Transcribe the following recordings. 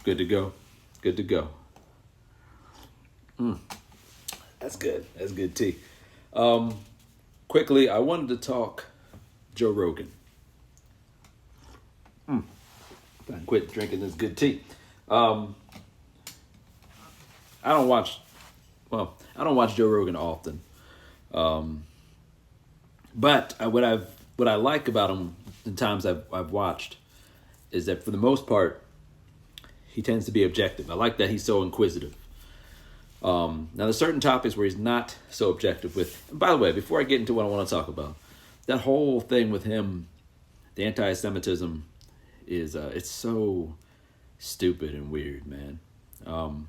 Good to go. Good to go. That's good. That's good tea. Um, Quickly, I wanted to talk Joe Rogan. I quit drinking this good tea. Um, I don't watch. Well, I don't watch Joe Rogan often. Um, but what I like about him in times I've watched is that for the most part he tends to be objective. I like that he's so inquisitive. Now, there's certain topics where he's not so objective with. And by the way, before I get into what I want to talk about, that whole thing with him, the anti-Semitism, is it's so stupid and weird, man. Um,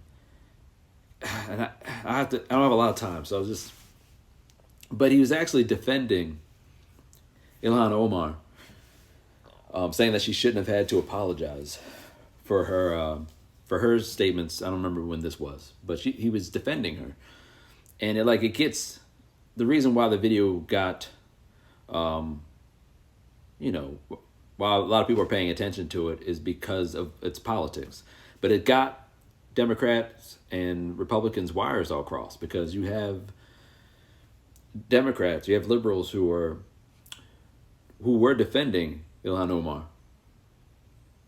and I don't have a lot of time, so I was just. But he was actually defending Ilhan Omar, saying that she shouldn't have had to apologize for her statements. I don't remember when this was, but he was defending her, and it gets the reason why the video got, you know, while a lot of people are paying attention to it is because of its politics, but it got Democrats and Republicans' wires all crossed because you have Democrats, you have liberals who were defending Ilhan Omar,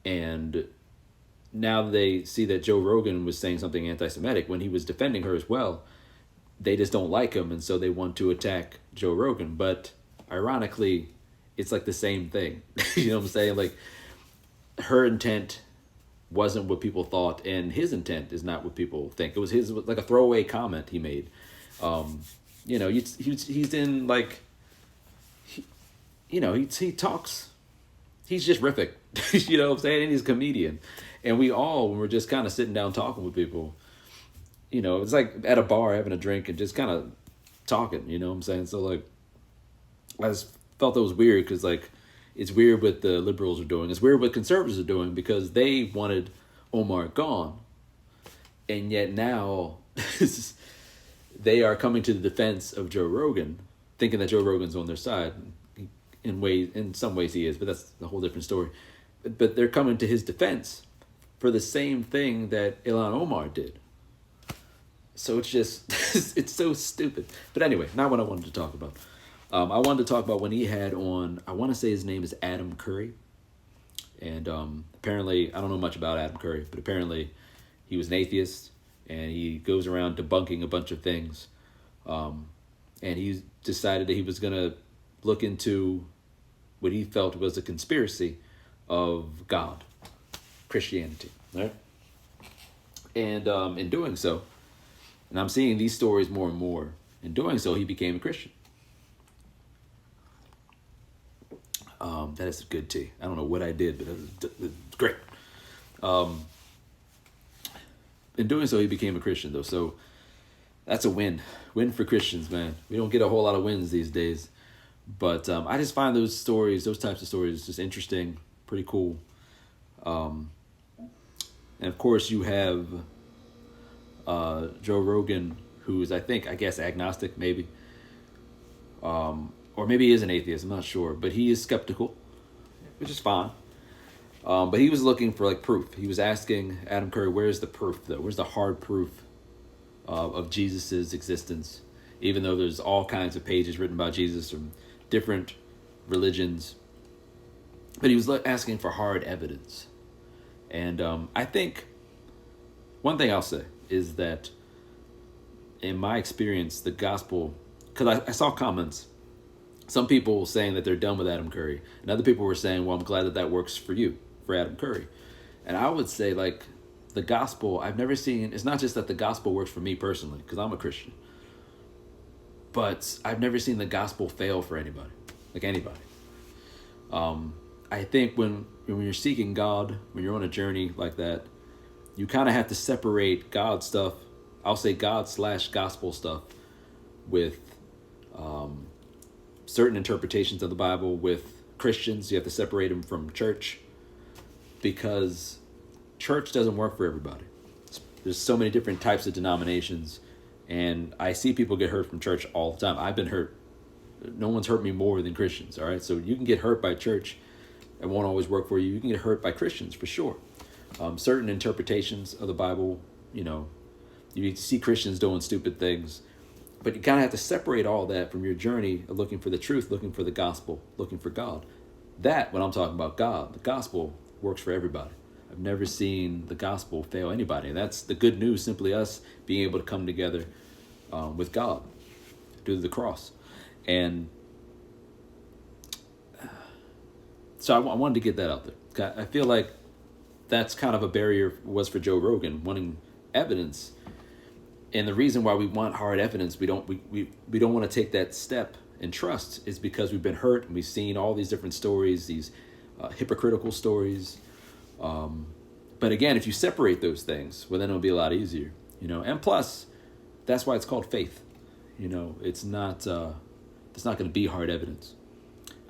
and now they see that Joe Rogan was saying something anti-Semitic when he was defending her as well. They just don't like him, and so they want to attack Joe Rogan. But ironically, it's like the same thing. You know what I'm saying? Like, her intent wasn't what people thought, and his intent is not what people think. It was like a throwaway comment he made. You know, he's in like, he talks. He's just riffing. You know what I'm saying? And he's a comedian. And we all, when we're just kind of sitting down talking with people, you know, it's like at a bar having a drink and just kind of talking, you know what I'm saying? So, like, I just felt that was weird because, like, it's weird what the liberals are doing. It's weird what conservatives are doing because they wanted Omar gone. And yet now they are coming to the defense of Joe Rogan, thinking that Joe Rogan's on their side. In some ways he is, but that's a whole different story. But they're coming to his defense for the same thing that Ilhan Omar did. So it's just, it's so stupid. But anyway, not what I wanted to talk about. I wanted to talk about when he had on, I want to say his name is Adam Curry. And apparently, I don't know much about Adam Curry, but apparently he was an atheist. And he goes around debunking a bunch of things. And he decided that he was going to look into what he felt was a conspiracy of God, Christianity, right? And in doing so, and I'm seeing these stories more and more, in doing so, he became a Christian. That is good tea. I don't know what I did, but it was great. In doing so, he became a Christian, though. So that's a win. Win for Christians, man. We don't get a whole lot of wins these days. But I just find those types of stories, just interesting, pretty cool. And of course, you have Joe Rogan, who is, I guess, agnostic, maybe. Or maybe he is an atheist, I'm not sure. But he is skeptical, which is fine. But he was looking for, like, proof. He was asking Adam Curry, where's the proof, though? Where's the hard proof of Jesus's existence? Even though there's all kinds of pages written about Jesus from different religions. But he was asking for hard evidence. And I think one thing I'll say is that in my experience, the gospel, because I saw comments, some people saying that they're done with Adam Curry, and other people were saying, well, I'm glad that works for you, for Adam Curry. And I would say, like, the gospel, I've never seen, it's not just that the gospel works for me personally, because I'm a Christian, but I've never seen the gospel fail for anybody, like anybody. I think when you're seeking God, when you're on a journey like that, you kind of have to separate God stuff, I'll say God/gospel stuff, with certain interpretations of the Bible. With Christians, you have to separate them from church, because church doesn't work for everybody. There's so many different types of denominations, and I see people get hurt from church all the time. I've been hurt. No one's hurt me more than Christians, all right? So you can get hurt by church. It won't always work for you. You can get hurt by Christians, for sure. Certain interpretations of the Bible, you know, you see Christians doing stupid things, but you kind of have to separate all that from your journey of looking for the truth, looking for the gospel, looking for God. That, when I'm talking about God, the gospel works for everybody. I've never seen the gospel fail anybody. And that's the good news, simply us being able to come together with God through the cross. And so I wanted to get that out there. I feel like that's kind of a barrier was for Joe Rogan, wanting evidence. And the reason why we want hard evidence, we don't want to take that step and trust, is because we've been hurt and we've seen all these different stories, these hypocritical stories. But again, if you separate those things, well, then it'll be a lot easier, you know. And plus, that's why it's called faith. You know, it's not going to be hard evidence.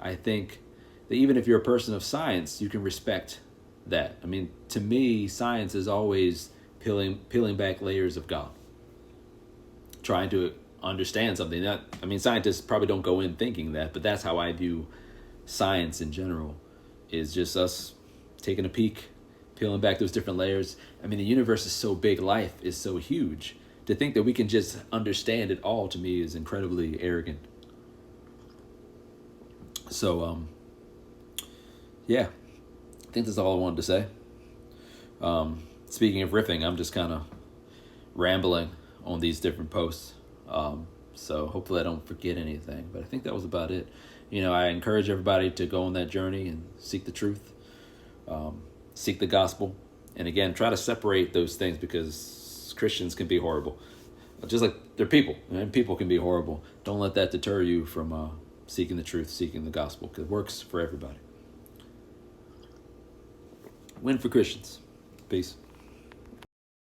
I think that even if you're a person of science, you can respect that. I mean, to me, science is always peeling back layers of God, trying to understand something. Scientists probably don't go in thinking that, but that's how I view science in general, is just us taking a peek, peeling back those different layers. I mean, the universe is so big, life is so huge. To think that we can just understand it all, to me, is incredibly arrogant. So, yeah, I think that's all I wanted to say. Speaking of riffing, I'm just kind of rambling on these different posts. So hopefully I don't forget anything, but I think that was about it. You know, I encourage everybody to go on that journey and seek the truth, seek the gospel. And again, try to separate those things, because Christians can be horrible. Just like they're people, and people can be horrible. Don't let that deter you from seeking the truth, seeking the gospel, because it works for everybody. Win for Christians. Peace.